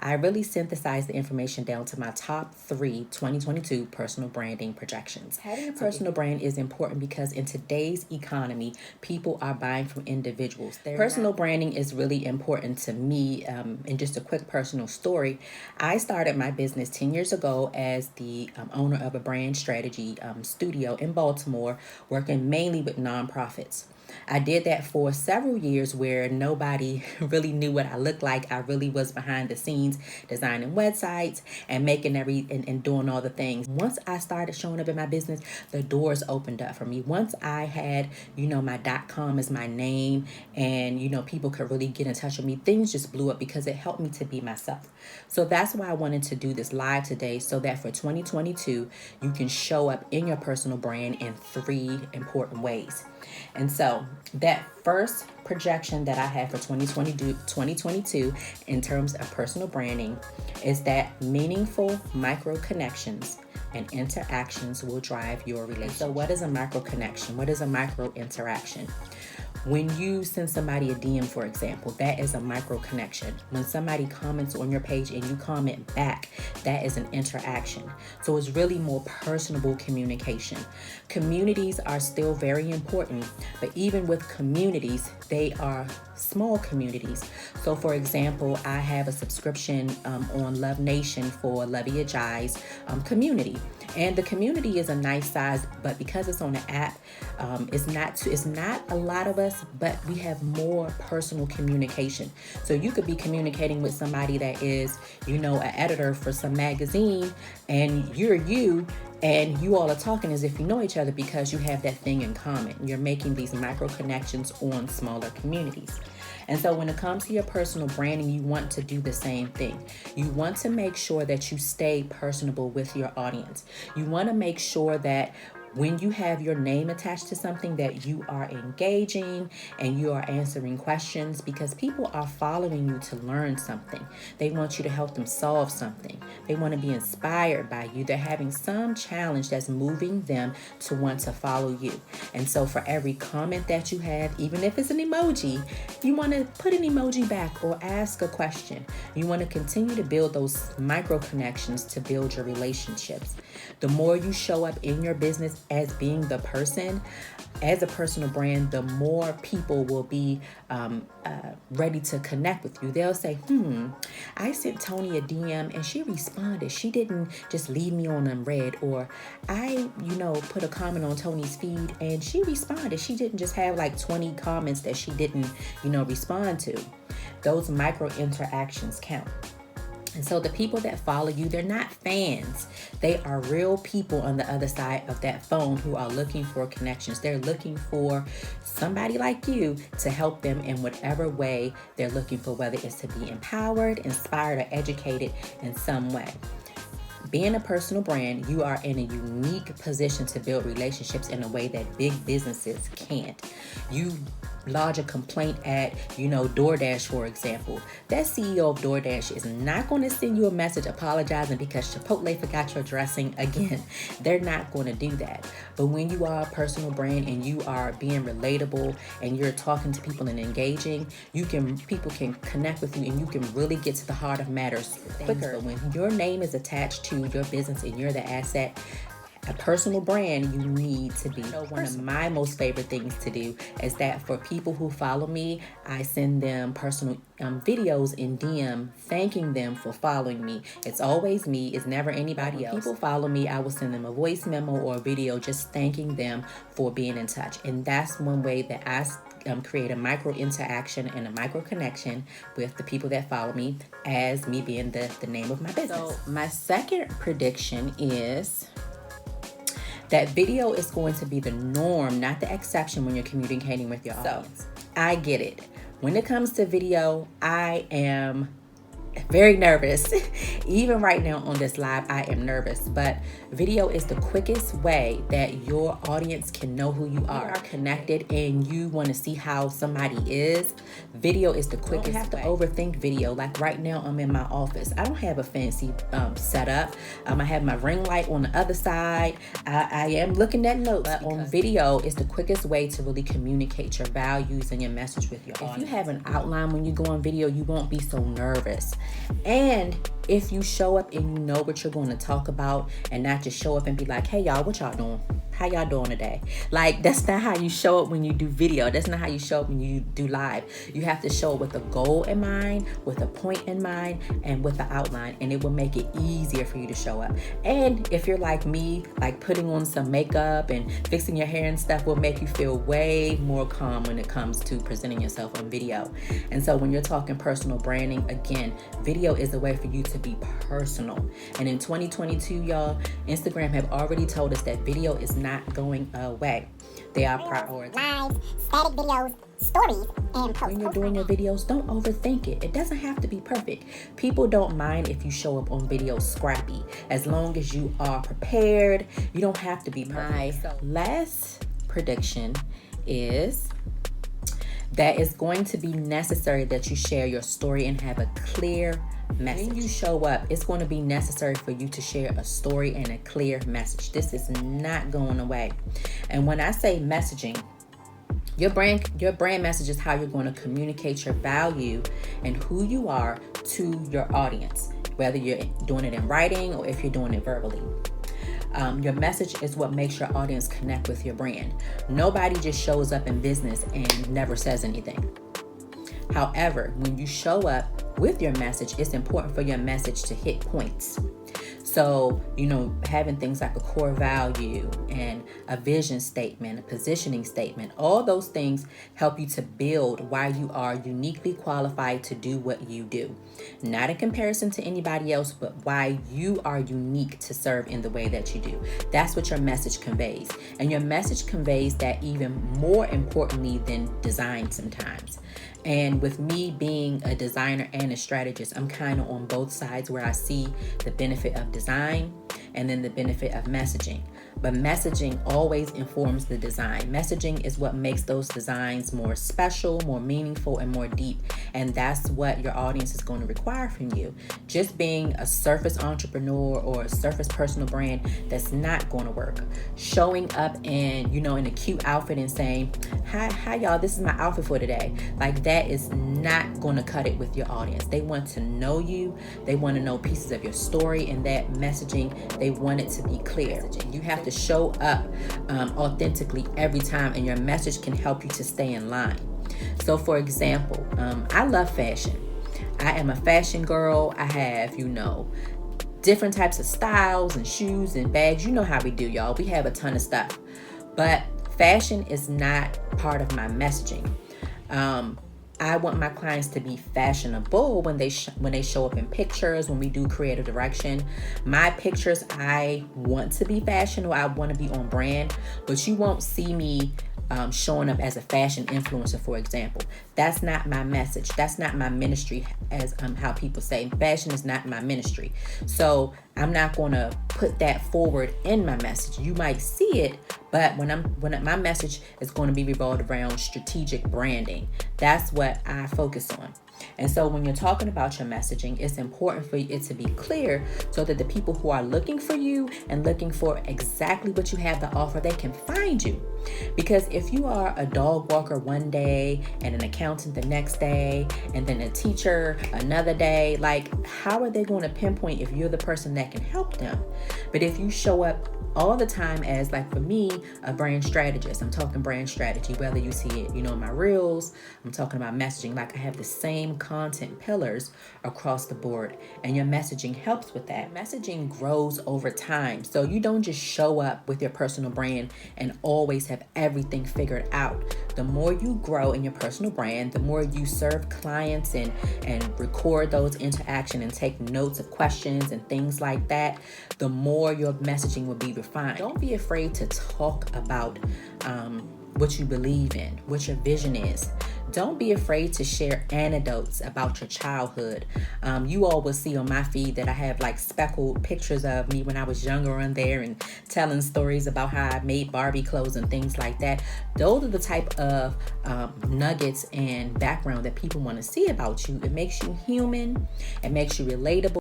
I really synthesized the information down to my top 2022 personal branding projections. Having a personal brand is important because in today's economy, people are buying from individuals. Personal branding is really important to me. And just a quick personal story, I started my business 10 years ago as the owner of a brand strategy studio in Baltimore, working mainly with nonprofits. I did that for several years where nobody really knew what I looked like. I really was behind the scenes designing websites and making and doing all the things. Once I started showing up in my business, the doors opened up for me. Once I had, my .com as my name and, people could really get in touch with me, things just blew up because it helped me to be myself. So that's why I wanted to do this live today so that for 2022, you can show up in your personal brand in 3 important ways. And so that first projection that I have for 2022 in terms of personal branding is that meaningful micro connections and interactions will drive your relationship. So what is a micro connection? What is a micro interaction? When you send somebody a DM, for example, that is a micro connection. When somebody comments on your page and you comment back, that is an interaction. So it's really more personable communication. Communities are still very important, but even with communities, they are small communities. So for example, I have a subscription on Love Nation for Luvvie Ajayi's community. And the community is a nice size, but because it's on the app, it's not a lot of us, but we have more personal communication. So you could be communicating with somebody that is, an editor for some magazine, and you're you, and you all are talking as if you know each other because you have that thing in common. You're making these micro connections on smaller communities. And so when it comes to your personal branding, you want to do the same thing. You want to make sure that you stay personable with your audience. You want to make sure that when you have your name attached to something, that you are engaging and you are answering questions, because people are following you to learn something. They want you to help them solve something. They want to be inspired by you. They're having some challenge that's moving them to want to follow you. And so for every comment that you have, even if it's an emoji, you want to put an emoji back or ask a question. You want to continue to build those micro connections to build your relationships. The more you show up in your business as being the person, as a personal brand, the more people will be ready to connect with you. They'll say, I sent Tony a DM and she responded. She didn't just leave me on unread. Or I, put a comment on Tony's feed and she responded. She didn't just have like 20 comments that she didn't, respond to. Those micro interactions count. And so the people that follow you, they're not fans. They are real people on the other side of that phone who are looking for connections. They're looking for somebody like you to help them in whatever way they're looking for, whether it's to be empowered, inspired, or educated in some way. Being a personal brand, you are in a unique position to build relationships in a way that big businesses can't. You lodge a complaint at, DoorDash, for example. That CEO of DoorDash is not going to send you a message apologizing because Chipotle forgot your dressing again. They're not going to do that. But when you are a personal brand and you are being relatable and you're talking to people and engaging, people can connect with you and you can really get to the heart of matters quicker. But when your name is attached to your business and you're the asset, a personal brand, you need to be. One of my most favorite things to do is that for people who follow me, I send them personal videos in DM thanking them for following me. It's always me. It's never anybody else. When people follow me, I will send them a voice memo or a video just thanking them for being in touch. And that's one way that I create a micro interaction and a micro connection with the people that follow me, as me being the name of my business. So my second prediction is that video is going to be the norm, not the exception when you're communicating with your audience. I get it. When it comes to video, I am very nervous. Even right now on this live, I am nervous, but video is the quickest way that your audience can know who you are connected and you want to see how somebody is. Video is the quickest. You don't have to overthink video. Like right now, I'm in my office. I don't have a fancy setup. I have my ring light on the other side. I am looking at notes, but on video is the quickest way to really communicate your values and your message with your audience. If you have an outline when you go on video, you won't be so nervous. And if you show up and you know what you're going to talk about, and not just show up and be like, hey y'all, what y'all doing? How y'all doing today? Like, that's not how you show up when you do video. That's not how you show up when you do live. You have to show up with a goal in mind, with a point in mind, and with the outline, and it will make it easier for you to show up. And if you're like me, like putting on some makeup and fixing your hair and stuff will make you feel way more calm when it comes to presenting yourself on video. And so when you're talking personal branding, again, video is a way for you to be personal. And in 2022, y'all, Instagram have already told us that video is not going away. They are prioritizing lives, static videos, stories, and posts. When you're doing your videos, don't overthink it. It doesn't have to be perfect. People don't mind if you show up on video scrappy. As long as you are prepared, you don't have to be perfect. My last prediction is that it's going to be necessary that you share your story and have a clear message. When you show up, it's going to be necessary for you to share a story and a clear message. This is not going away. And when I say messaging, your brand message is how you're going to communicate your value and who you are to your audience, whether you're doing it in writing or if you're doing it verbally. Your message is what makes your audience connect with your brand. Nobody just shows up in business and never says anything. However, when you show up with your message, it's important for your message to hit points. So, having things like a core value and a vision statement, a positioning statement, all those things help you to build why you are uniquely qualified to do what you do. Not in comparison to anybody else, but why you are unique to serve in the way that you do. That's what your message conveys. And your message conveys that even more importantly than design sometimes. And with me being a designer and a strategist, I'm kind of on both sides where I see the benefit of design and then the benefit of messaging. But messaging always informs the design. Messaging is what makes those designs more special, more meaningful, and more deep. And that's what your audience is going to require from you. Just being a surface entrepreneur or a surface personal brand, that's not going to work. Showing up and, in a cute outfit and saying, hi y'all, this is my outfit for today. Like, that is not going to cut it with your audience. They want to know you. They want to know pieces of your story, and that messaging, they want it to be clear. You have to show up authentically every time, and your message can help you to stay in line. So for example, I love fashion. I am a fashion girl. I have, different types of styles and shoes and bags. You know how we do, y'all. We have a ton of stuff. But fashion is not part of my messaging. I want my clients to be fashionable when they show up in pictures, when we do creative direction. My pictures, I want to be fashionable. I want to be on brand, but you won't see me showing up as a fashion influencer, for example. That's not my message. That's not my ministry, as how people say. Fashion is not my ministry. So I'm not going to put that forward in my message. You might see it, but when my message is going to be revolved around strategic branding. That's what I focus on. And so when you're talking about your messaging, it's important for it to be clear so that the people who are looking for you and looking for exactly what you have to offer, they can find you. Because if you are a dog walker one day and an accountant the next day and then a teacher another day, like, how are they going to pinpoint if you're the person that can help them? But if you show up all the time as, like for me, a brand strategist, I'm talking brand strategy, whether you see it, in my reels, I'm talking about messaging, like I have the same content pillars across the board, and your messaging helps with that. Messaging grows over time. So you don't just show up with your personal brand and always have everything figured out. The more you grow in your personal brand, the more you serve clients and record those interaction and take notes of questions and things like that, the more your messaging will be refined. Don't be afraid to talk about what you believe in, what your vision is. Don't be afraid to share anecdotes about your childhood. You all will see on my feed that I have like speckled pictures of me when I was younger on there and telling stories about how I made Barbie clothes and things like that. Those are the type of nuggets and background that people want to see about you. It makes you human. It makes you relatable.